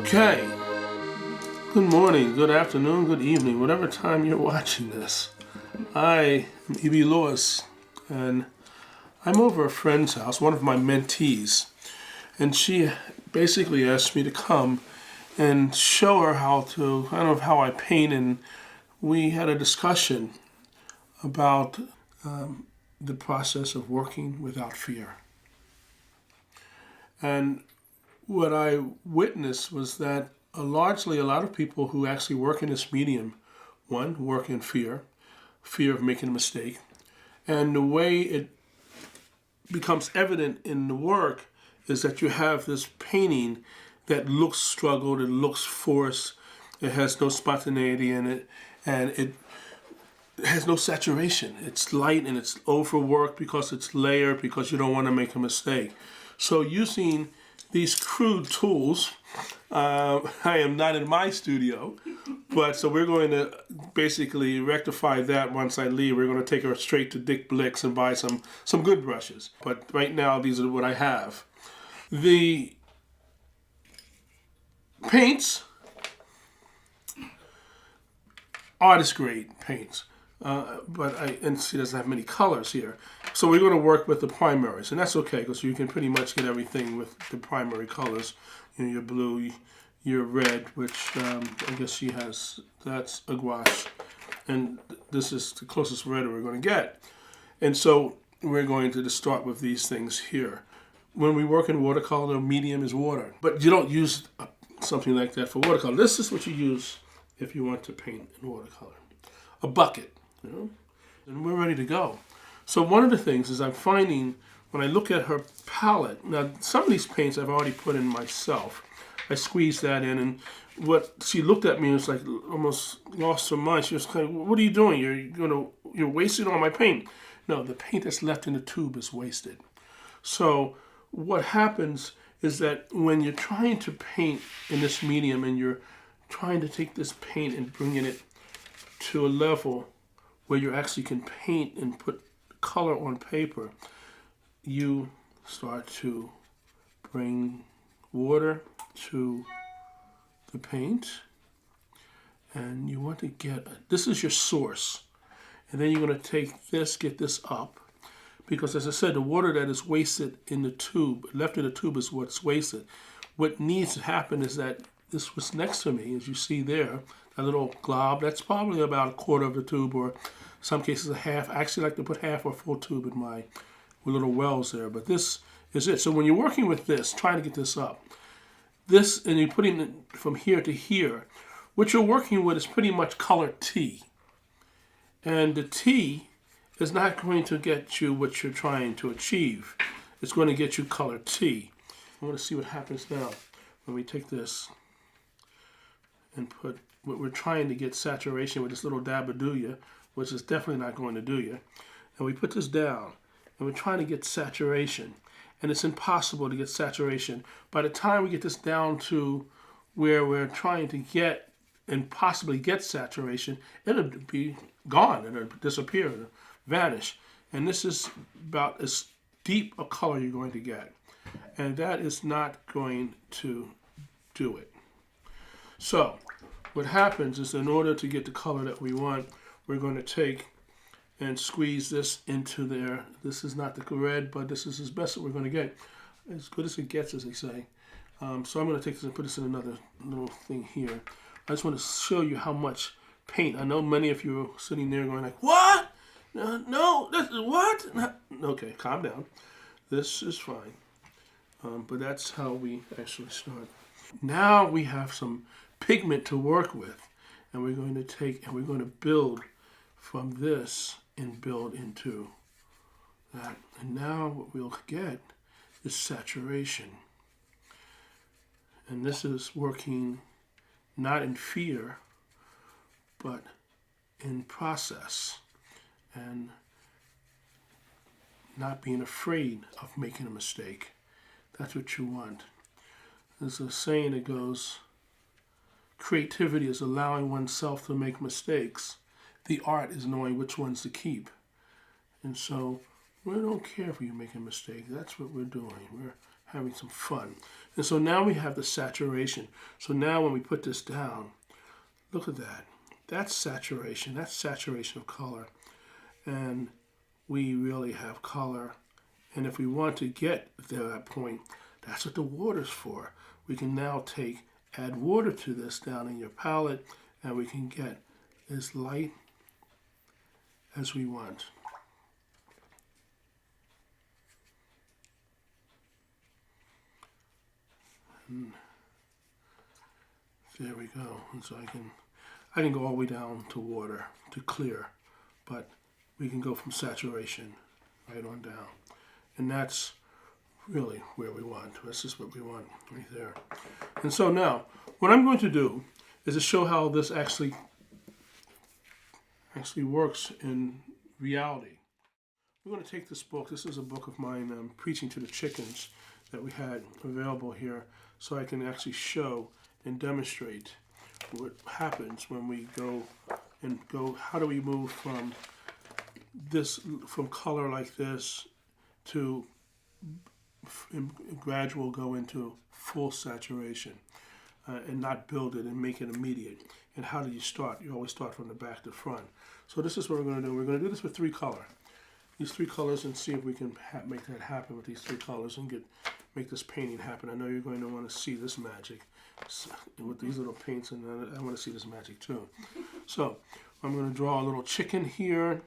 Okay, good morning, good afternoon, good evening, whatever time you're watching this. I am E.B. Lewis, and I'm over a friend's house, one of my mentees, and she basically asked me to come and show her how I paint, and we had a discussion about the process of working without fear. And what I witnessed was that largely a lot of people who actually work in this medium, one, work in fear of making a mistake. And the way it becomes evident in the work is that you have this painting that looks struggled, it looks forced, it has no spontaneity in it, and it has no saturation. It's light and it's overworked because it's layered, because you don't want to make a mistake. So using these crude tools, I am not in my studio, but so we're going to basically rectify that once I leave. We're going to take her straight to Dick Blick's and buy some good brushes. But right now, these are what I have. The paints, artist grade paints. And she doesn't have many colors here. So we're going to work with the primaries, and that's okay because you can pretty much get everything with the primary colors. You know, your blue, your red, which I guess she has, that's a gouache. And this is the closest red we're going to get. And so we're going to just start with these things here. When we work in watercolor, the medium is water. But you don't use something like that for watercolor. This is what you use if you want to paint in watercolor. A bucket. You know, and we're ready to go. So one of the things is I'm finding when I look at her palette, now some of these paints I've already put in myself. I squeezed that in, and what she looked at me and was like almost lost her mind. She was kind of, what are you doing? You're wasting all my paint. No, the paint that's left in the tube is wasted. So what happens is that when you're trying to paint in this medium and you're trying to take this paint and bringing it to a level where you actually can paint and put color on paper, you start to bring water to the paint, and you want to this is your source, and then you're going to take this, get this up, because as I said, the water that is wasted in the tube, left in the tube, is what's wasted. What needs to happen is that this was next to me, as you see there, a little glob, that's probably about a quarter of the tube, or some cases a half. I actually like to put half or full tube in my little wells there, but this is it. So when you're working with this, trying to get this up, this, and you're putting it from here to here, what you're working with is pretty much color T. And the T is not going to get you what you're trying to achieve. It's going to get you color T. I want to see what happens now when we take this and put what we're trying to get saturation with this little dab of do ya, which is definitely not going to do ya. And we put this down, and we're trying to get saturation. And it's impossible to get saturation. By the time we get this down to where we're trying to get and possibly get saturation, it'll be gone, it'll disappear, it'll vanish. And this is about as deep a color you're going to get. And that is not going to do it. So what happens is, in order to get the color that we want, we're going to take and squeeze this into there. This is not the red, but this is as best that we're going to get. As good as it gets, as they say. So I'm going to take this and put this in another little thing here. I just want to show you how much paint. I know many of you are sitting there going like, what? No, this is what? No. Okay, calm down. This is fine. But that's how we actually start. Now we have some pigment to work with, and we're going to take and we're going to build from this and build into that. And now what we'll get is saturation. And this is working not in fear, but in process, and not being afraid of making a mistake. That's what you want. There's a saying that goes, creativity is allowing oneself to make mistakes. The art is knowing which ones to keep. And so we don't care if you make a mistake. That's what we're doing. We're having some fun. And so now we have the saturation. So now when we put this down, look at that. That's saturation. That's saturation of color. And we really have color. And if we want to get to that point, that's what the water's for. We can now add water to this down in your palette, and we can get as light as we want. And there we go. And so I can go all the way down to water, to clear, but we can go from saturation right on down. And that's really where we want. This is what we want right there. And so now, what I'm going to do is to show how this actually works in reality. We're going to take this book. This is a book of mine, Preaching to the Chickens, that we had available here, so I can actually show and demonstrate what happens when we go, how do we move from color like this to gradual go into full saturation, and not build it and make it immediate. And how do you start? You always start from the back to front. So this is what we're going to do. We're going to do this with these three colors, and see if we can make that happen with these three colors and make this painting happen. I know you're going to want to see this magic with these little paints, and I want to see this magic too. So I'm going to draw a little chicken here,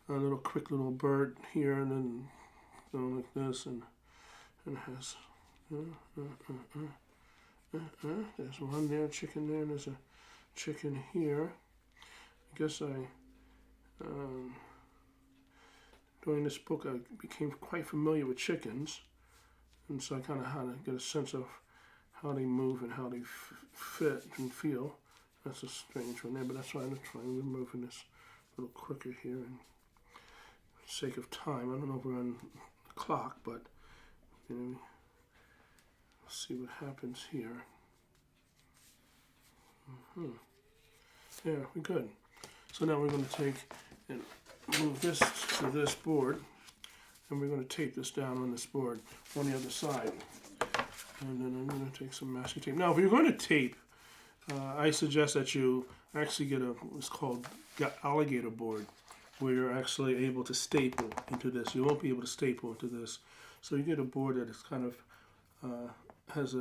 a little quick little bird here, and then go like this, and it has there's one there, chicken there, and there's a chicken here. I guess during this book I became quite familiar with chickens, and so I kind of had to get a sense of how they move and how they fit and feel. That's a strange one there, but that's why I'm trying to move this a little quicker here, and for the sake of time, I don't know if we're on the clock, but you know, let's see what happens here. Yeah, we're good. So now we're going to take and move this to this board, and we're going to tape this down on this board on the other side. And then I'm going to take some masking tape. Now, if you're going to tape, I suggest that you actually get what's called alligator board, where you're actually able to staple into this. You won't be able to staple into this. So you get a board that is kind of has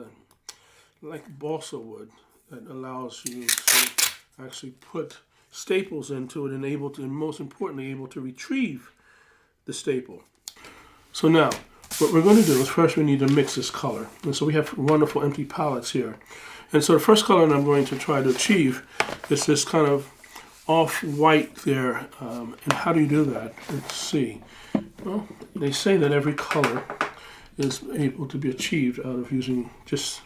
like balsa wood that allows you to actually put staples into it, and most importantly, able to retrieve the staple. So now, what we're going to do is first we need to mix this color. And so we have wonderful empty palettes here. And so the first color that I'm going to try to achieve is this kind of off-white there. And how do you do that? Let's see. Well, they say that every color is able to be achieved out of using just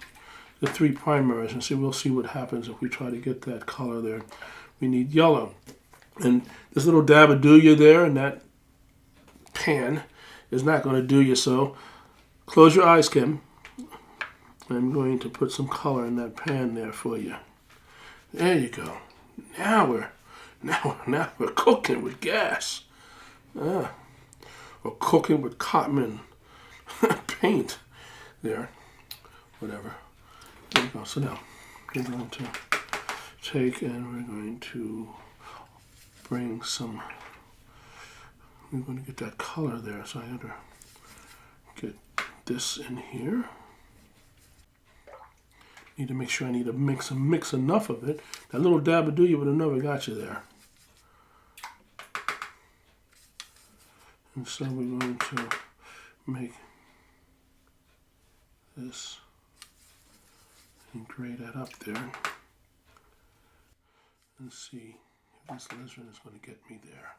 the three primaries. And so we'll see what happens if we try to get that color there. We need yellow. And this little dab of do you there in that pan is not going to do you, so close your eyes, Kim. I'm going to put some color in that pan there for you. There you go. Now we're cooking with gas. We're cooking with cotton paint there. Whatever. There you go. So now we're going to take and we're going to bring some. We're going to get that color there, so I have to get this in here. Need to make sure I need to mix enough of it. That little dab of do you would have never got you there. And so we're going to make this and grade that up there. And see if this lizard is going to get me there.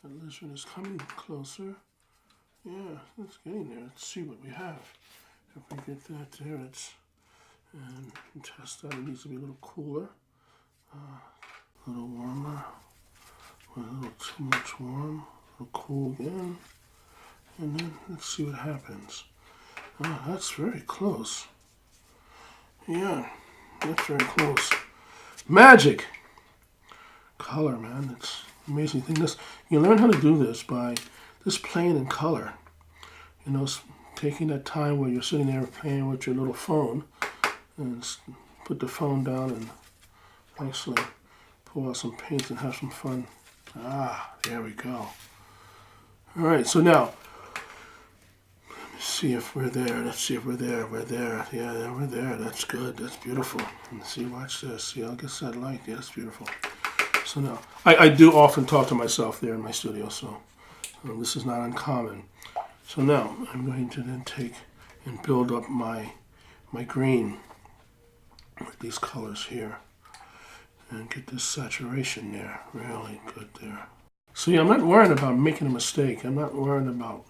The lizard is coming closer. Yeah, it's getting there. Let's see what we have. If we get that there, and test that. It needs to be a little cooler, a little warmer, a little too much warm, a little cool again, and then let's see what happens. Oh, that's very close. Yeah, that's very close. Magic! Color, man, it's an amazing thing. You learn how to do this by just playing in color. You know, taking that time where you're sitting there playing with your little phone, and put the phone down and nicely pull out some paints and have some fun. Ah, there we go. All right, so now, let's see if we're there. Let's see if we're there. We're there. Yeah, we're there. That's good. That's beautiful. Let's see, watch this. See, I guess that light. Yeah, that's beautiful. So now, I do often talk to myself there in my studio, so this is not uncommon. So now, I'm going to then take and build up my green with these colors here and get this saturation there. Really good there. So yeah, I'm not worried about making a mistake. I'm not worried about,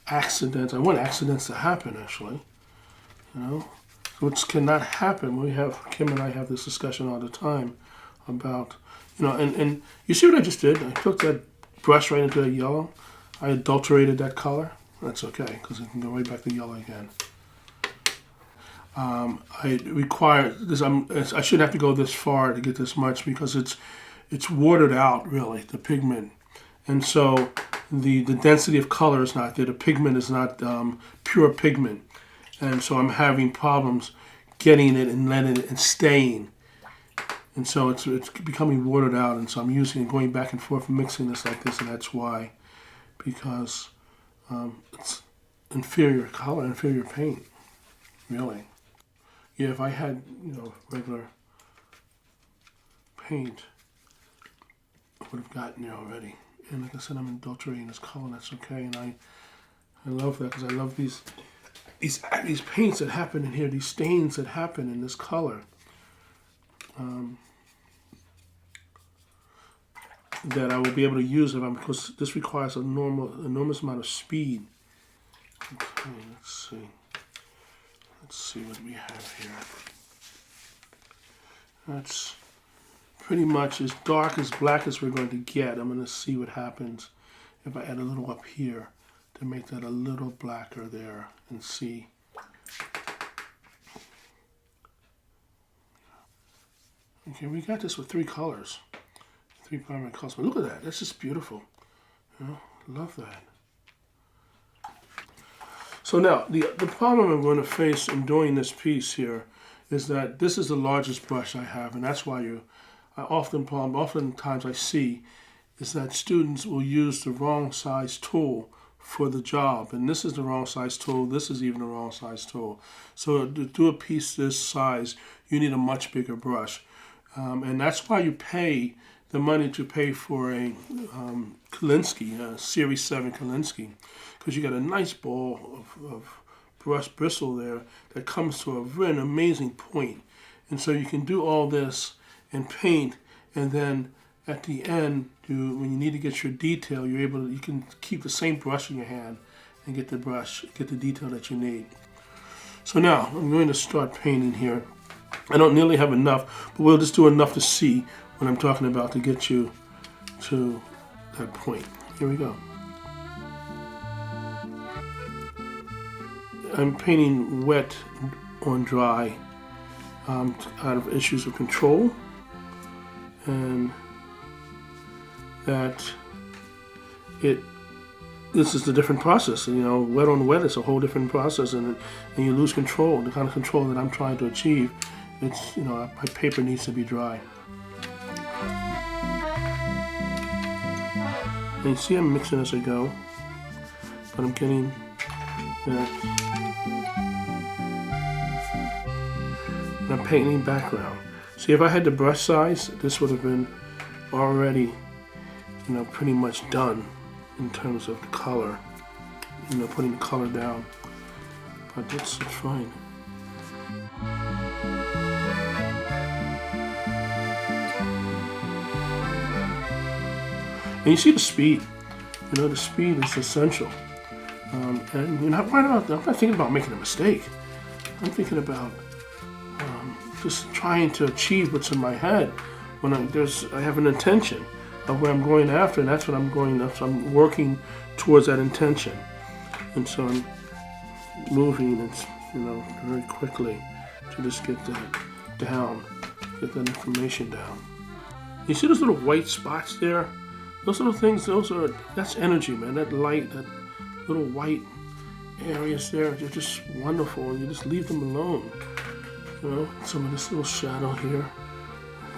accidents. I want accidents to happen, actually. Which cannot happen. Kim and I have this discussion all the time about, and you see what I just did? I took that brush right into a yellow. I adulterated that color. That's okay, because it can go right back to yellow again. I require this. I shouldn't have to go this far to get this much because it's watered out, really, the pigment, and so the density of color is not there. The pigment is not pure pigment, and so I'm having problems getting it and letting it and staying, and so it's becoming watered out, and so I'm going back and forth, mixing this like this, and that's why, because it's inferior color, inferior paint, really. Yeah, if I had, regular paint, I would have gotten there already. And like I said, I'm adulterating this color, that's okay. And I love that because I love these paints that happen in here, these stains that happen in this color. That I will be able to use because this requires an enormous amount of speed. Okay, let's see. Let's see what we have here. That's pretty much as dark as black as we're going to get. I'm going to see what happens if I add a little up here to make that a little blacker there and see. Okay, we got this with 3 colors. 3 primary colors. But look at that. That's just beautiful. Love that. So now, the problem I'm going to face in doing this piece here is that this is the largest brush I have, and that's why oftentimes I see is that students will use the wrong size tool for the job, and this is the wrong size tool, this is even the wrong size tool. So to do a piece this size, you need a much bigger brush, and that's why you pay the money to pay for a Kolinsky, a Series 7 Kolinsky, because you got a nice ball of brush bristle there that comes to a very amazing point. And so you can do all this and paint, and then at the end, when you need to get your detail, you can keep the same brush in your hand and get the detail that you need. So now I'm going to start painting here. I don't nearly have enough, but we'll just do enough to see what I'm talking about to get you to that point. Here we go. I'm painting wet on dry out of issues of control, and that this is the different process. Wet on wet is a whole different process, and you lose control, the kind of control that I'm trying to achieve. My paper needs to be dry. And you see I'm mixing as I go, but I'm getting that. And I'm painting background. See, if I had the brush size, this would have been already, pretty much done in terms of the color, putting the color down. But it's fine. And you see the speed. The speed is essential. And you're not worried about that. I'm not thinking about making a mistake. I'm thinking about just trying to achieve what's in my head. When I have an intention of where I'm going after, and that's what I'm going after. So I'm working towards that intention, and so I'm moving, very quickly to just get that down, get that information down. You see those little white spots there? Those little things. That's energy, man. That light, that little white areas there. They're just wonderful, and you just leave them alone. You know, some of this little shadow here.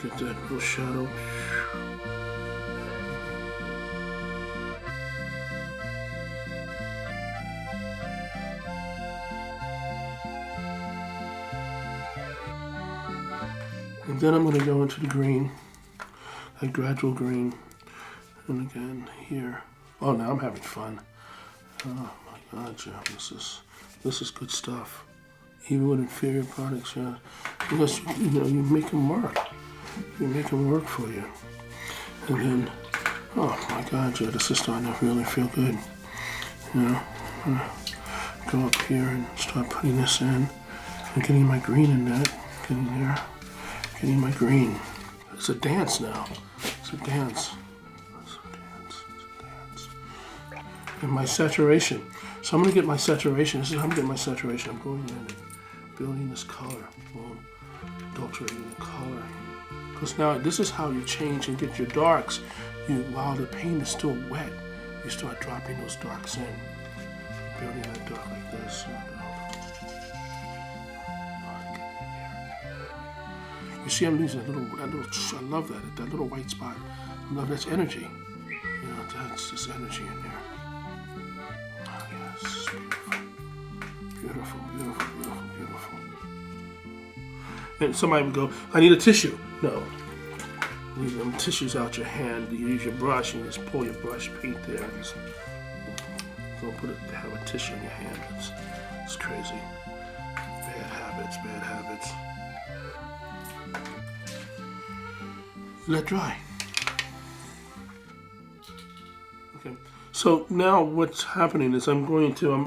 Get that little shadow. And then I'm going to go into the green, a gradual green. And again, here. Oh, now I'm having fun. Oh my God, Joe, this is good stuff. Even with inferior products, yeah. Because, you know, you make them work. You make them work for you. And then, oh my God, Joe, this is starting to really feel good. You know, I'm gonna go up here and start putting this in. And getting my green in that. Getting there. Getting my green. It's a dance now. It's a dance. And my saturation. So I'm going to get my saturation. This is how I'm getting my saturation. I'm going in and building this color. Boom. Adulterating the color. Because now this is how you change and get your darks. While the paint is still wet, you start dropping those darks in. Building that dark like this. You see, I'm using that little, I love that little white spot. I love that's energy. You know, that's just energy in there. Oh, yes, beautiful. Beautiful, beautiful, beautiful, beautiful. And somebody would go, I need a tissue. No. You need them tissues out your hand. You use your brush and you just pull your brush paint there. And just don't have a tissue in your hand. It's crazy. Bad habits, bad habits. Let dry. Okay, so now what's happening is I'm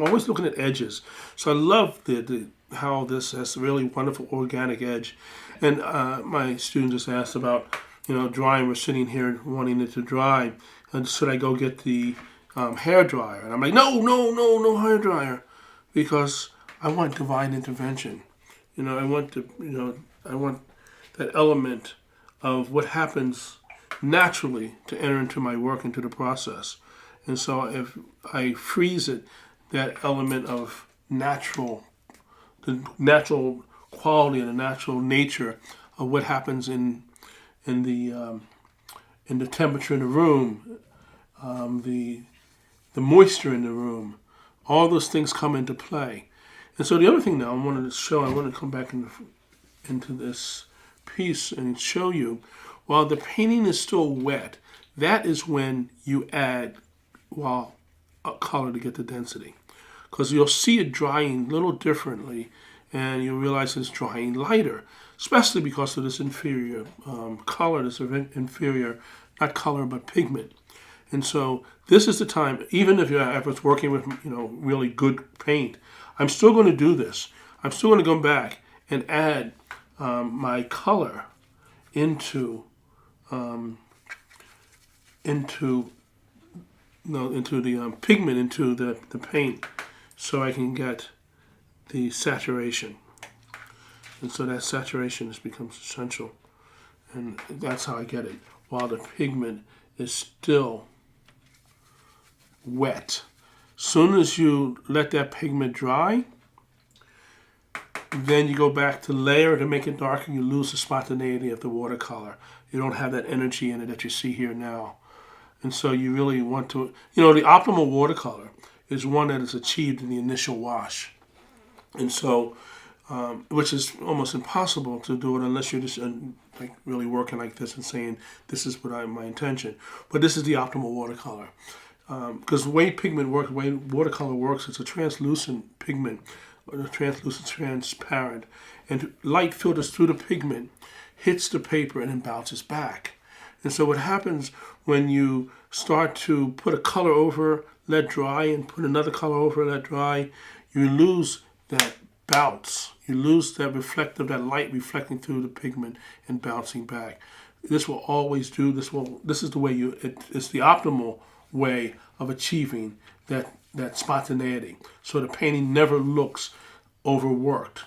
always looking at edges. So I love how this has a really wonderful organic edge. And my student just asked about, you know, drying. We're sitting here wanting it to dry. And should I go get the hair dryer? And I'm like, no hair dryer. Because I want divine intervention. You know, I want that element of what happens naturally to enter into my work, into the process. And so if I freeze it, that element of the natural quality and the natural nature of what happens in the temperature in the room, the moisture in the room, all those things come into play. And so the other thing now I want to come back into this piece and show you, while the painting is still wet, that is when you add a color to get the density, because you'll see it drying a little differently, and you'll realize it's drying lighter, especially because of this inferior color, this inferior, not color but pigment. And so this is the time, even if I was working with, you know, really good paint, I'm still going to do this. I'm still going to go back and add my color into the pigment, into the paint, so I can get the saturation. And so that saturation becomes essential, and that's how I get it while the pigment is still wet. Soon as you let that pigment dry, then you go back to layer to make it darker, you lose the spontaneity of the watercolor. You don't have that energy in it that you see here now. And so you really want to, you know, the optimal watercolor is one that is achieved in the initial wash. And so, which is almost impossible to do it unless you're just like really working like this and saying, this is what my intention. But this is the optimal watercolor. Because the way pigment works, the way watercolor works, it's a translucent pigment, transparent, and light filters through the pigment, hits the paper, and then bounces back. And so what happens when you start to put a color over, let dry, and put another color over, let dry, you lose that bounce. You lose that light reflecting through the pigment and bouncing back. This will always do, this is the way it's the optimal way of achieving that spontaneity. So the painting never looks overworked.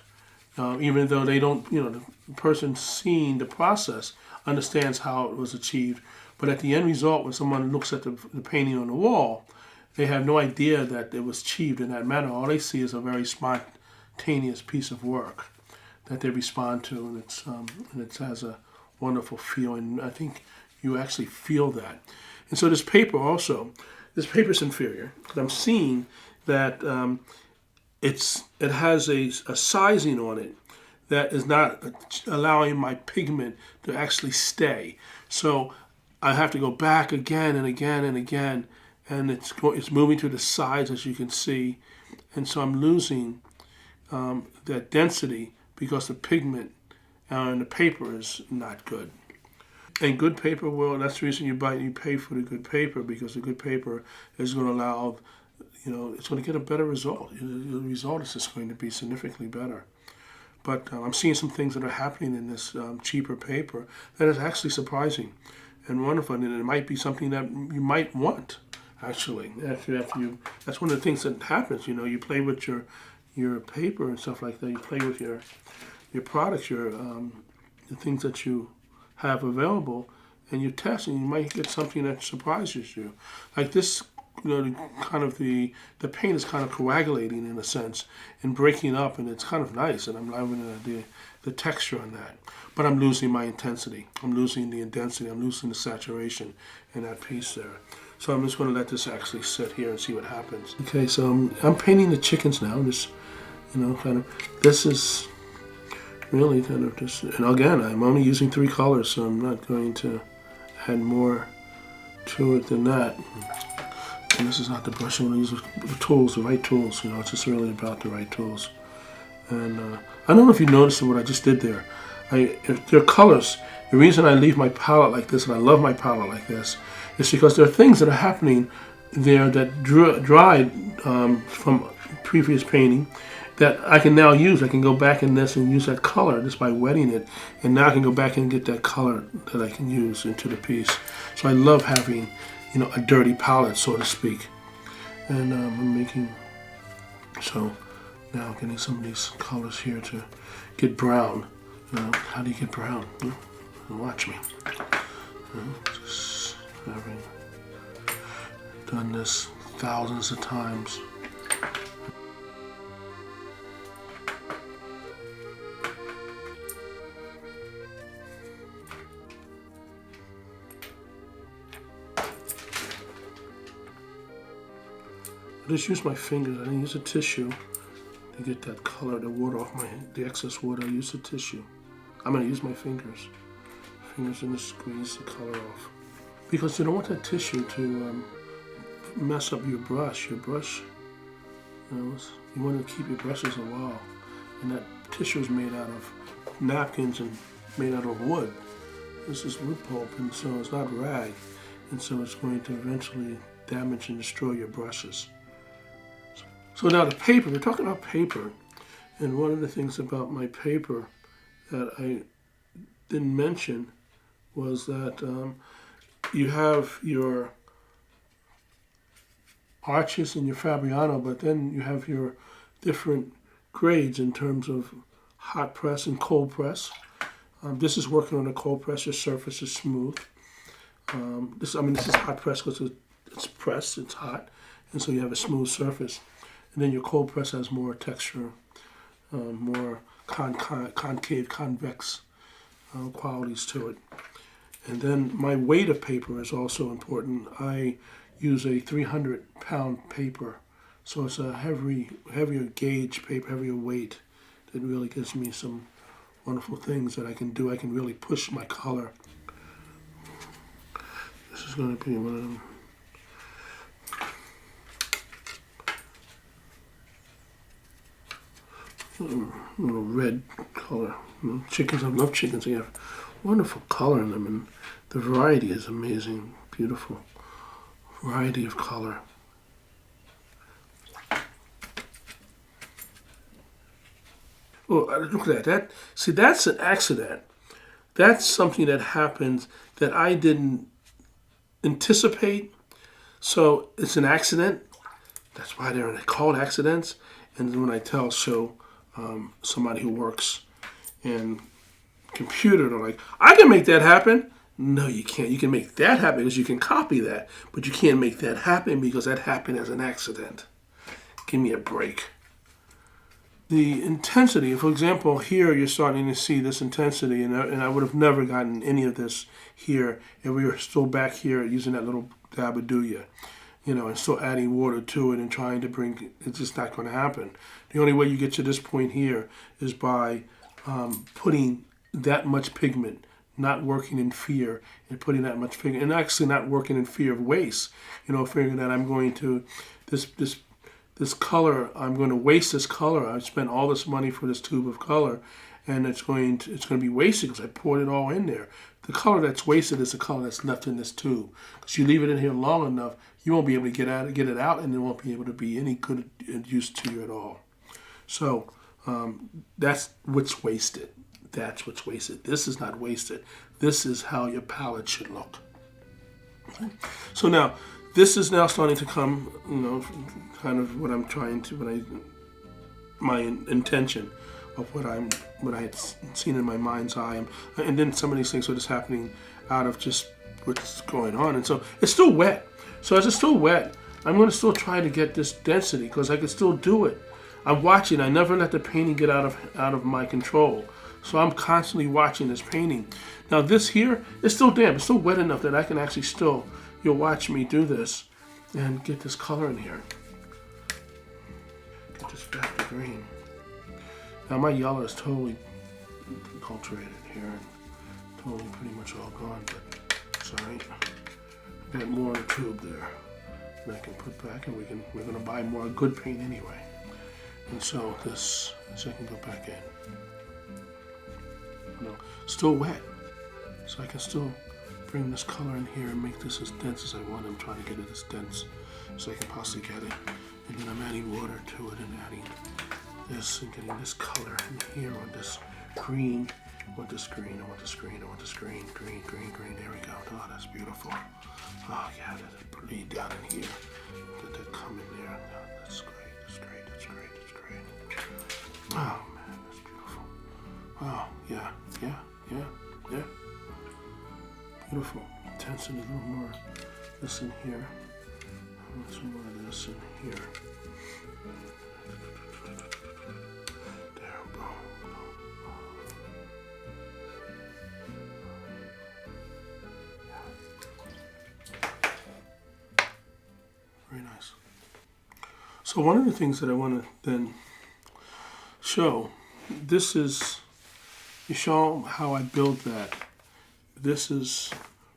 Even though they don't, the person seeing the process understands how it was achieved. But at the end result, when someone looks at the painting on the wall, they have no idea that it was achieved in that manner. All they see is a very spontaneous piece of work that they respond to, and it has a wonderful feel. And I think you actually feel that. And so this paper is inferior because I'm seeing that it has a sizing on it that is not allowing my pigment to actually stay. So I have to go back again and again and again, and it's moving to the sides, as you can see, and so I'm losing that density because the pigment and the paper is not good. And good paper, well, that's the reason you pay for the good paper, because the good paper is going to allow, it's going to get a better result. The result is just going to be significantly better. But I'm seeing some things that are happening in this cheaper paper that is actually surprising and wonderful, and it might be something that you might want, actually. That's one of the things that happens. You play with your paper and stuff like that. You play with your products, the things that you have available, and you test, and you might get something that surprises you. Like this, the paint is kind of coagulating in a sense and breaking up, and it's kind of nice, and I'm loving the texture on that. But I'm losing my intensity. I'm losing the intensity. I'm losing the saturation in that piece there. So I'm just going to let this actually sit here and see what happens. Okay, so I'm painting the chickens now. This, this is really kind of just, and again, I'm only using 3 colors, so I'm not going to add more to it than that. And this is not the brush. I'm going to use the tools, the right tools. It's just really about the right tools. And I don't know if you noticed what I just did there. If there are colors, the reason I leave my palette like this, and I love my palette like this, is because there are things that are happening there that dried from previous painting that I can now use. I can go back in this and use that color just by wetting it, and now I can go back and get that color that I can use into the piece. So I love having, a dirty palette, so to speak. And I'm making, so now I'm getting some of these colors here to get brown. How do you get brown? Watch me. Just having done this thousands of times. I just use my fingers. I didn't use a tissue to get that color, the water off the excess water. I use a tissue. I'm going to use my fingers. Fingers and just squeeze the color off. Because you don't want that tissue to mess up your brush. You want to keep your brushes a while. And that tissue is made out of napkins and made out of wood. This is wood pulp, and so it's not rag. And so it's going to eventually damage and destroy your brushes. So now the paper, we're talking about paper, and one of the things about my paper that I didn't mention was that you have your arches and your Fabriano, but then you have your different grades in terms of hot press and cold press. This is working on a cold press, your surface is smooth. This is hot press because it's pressed, it's hot, and so you have a smooth surface. And then your cold press has more texture, more concave, convex qualities to it. And then my weight of paper is also important. I use a 300-pound paper, so it's a heavier gauge paper, heavier weight. That really gives me some wonderful things that I can do. I can really push my color. This is going to be one of them. Little red color. Chickens, I love chickens. They have wonderful color in them, and the variety is amazing. Beautiful variety of color. Oh, look at that. See, that's an accident. That's something that happened that I didn't anticipate. So it's an accident. That's why they're called accidents. And when I show somebody who works in computer, they're like, I can make that happen. No, you can't. You can make that happen because you can copy that, but you can't make that happen because that happened as an accident. Give me a break. The intensity, for example, here you're starting to see this intensity, and I would have never gotten any of this here if we were still back here using that little dabaduya, and still adding water to it and trying to bring, it's just not going to happen. The only way you get to this point here is by putting that much pigment, not working in fear, and putting that much pigment, and actually not working in fear of waste, figuring that I'm going to, this color, I'm going to waste this color. I spent all this money for this tube of color, and it's going to be wasted because I poured it all in there. The color that's wasted is the color that's left in this tube. Because you leave it in here long enough, you won't be able to get it out, and it won't be able to be any good use to you at all. So that's what's wasted. That's what's wasted. This is not wasted. This is how your palette should look. So now, this is now starting to come, kind of what I'm trying to, my intention of what I had seen in my mind's eye, and then some of these things are just happening out of just what's going on, and so it's still wet. So as it's still wet, I'm going to still try to get this density because I can still do it. I'm watching. I never let the painting get out of my control, so I'm constantly watching this painting. Now this here is still damp. It's still wet enough that I can actually still. You'll watch me do this and get this color in here. Get this back to green. Now my yellow is totally adulterated here and totally pretty much all gone, but it's all right. I got more in the tube there that I can put back, and we're gonna buy more good paint anyway. And so this I can go back in. Still wet, so I can still bring this color in here and make this as dense as I want. I'm trying to get it as dense as I can possibly get it. And then I'm adding water to it and adding this and getting this color in here on this green. I want this green, I want this green, I want this green, green, green, green. There we go. Oh, that's beautiful. Oh yeah, that bleed down in here. Let that come in there. Oh, that's great, that's great, that's great, that's great. Oh man, that's beautiful. Oh yeah, yeah, yeah, yeah. Beautiful. Intensity, a little more this in here. Some more of this in here. There we go. Very nice. So one of the things that I want to then show, this is, you show how I build that. This is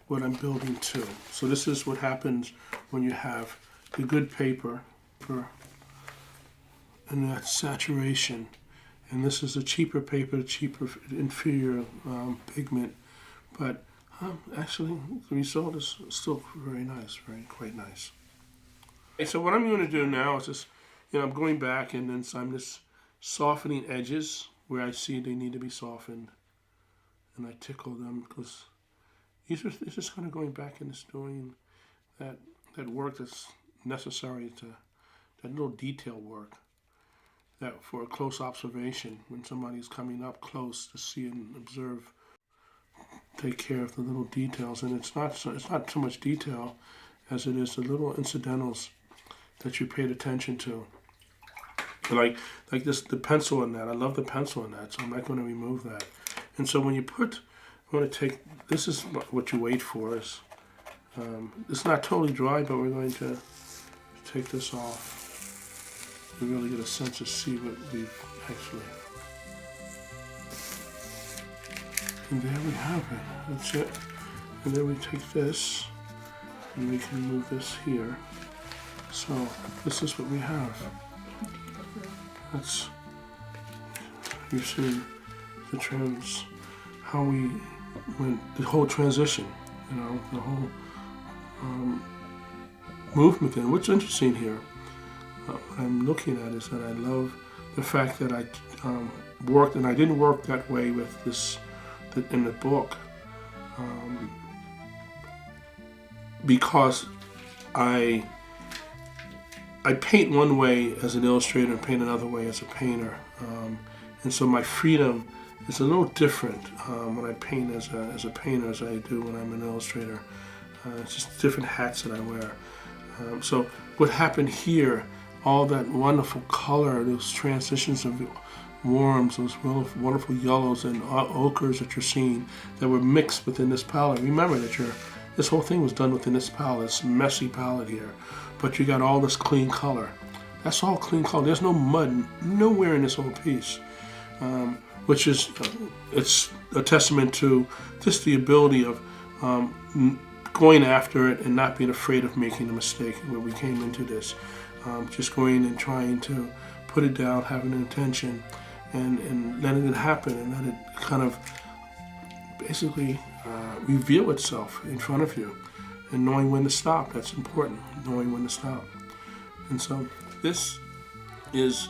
what I'm building to. So this is what happens when you have the good paper and that saturation. And this is a cheaper paper, cheaper, inferior pigment. But actually, the result is still very nice, quite nice. Okay, so what I'm going to do now is just, I'm going back and then I'm just softening edges where I see they need to be softened. And I tickle them because it's just kind of going back and just doing that work that's necessary to, that little detail work, that for a close observation, when somebody's coming up close to see and observe, take care of the little details. And it's not too much detail as it is the little incidentals that you paid attention to. Like this, the pencil in that. I love the pencil in that, so I'm not going to remove that. And so when you put, I'm going to take, this is what you wait for. Is it's not totally dry, but we're going to take this off. You really get a sense to see what we've actually. And there we have it. That's it. And then we take this, and we can move this here. So this is what we have. That's, you've seen the how we went, the whole transition, the whole movement. And what's interesting here, what I'm looking at is that I love the fact that I worked, and I didn't work that way with this in the book, because I paint one way as an illustrator and paint another way as a painter, and so my freedom It's a little different when I paint as a painter as I do when I'm an illustrator. It's just different hats that I wear. So what happened here, all that wonderful color, those transitions of warms, those wonderful yellows and ochres that you're seeing that were mixed within this palette. Remember that this whole thing was done within this palette, this messy palette here. But you got all this clean color. That's all clean color. There's no mud nowhere in this whole piece. Which is, it's a testament to just the ability of going after it and not being afraid of making a mistake where we came into this. Just going and trying to put it down, having an intention, and letting it happen, and let it kind of basically reveal itself in front of you. And knowing when to stop, that's important, knowing when to stop. And so this is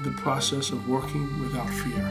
the process of working without fear.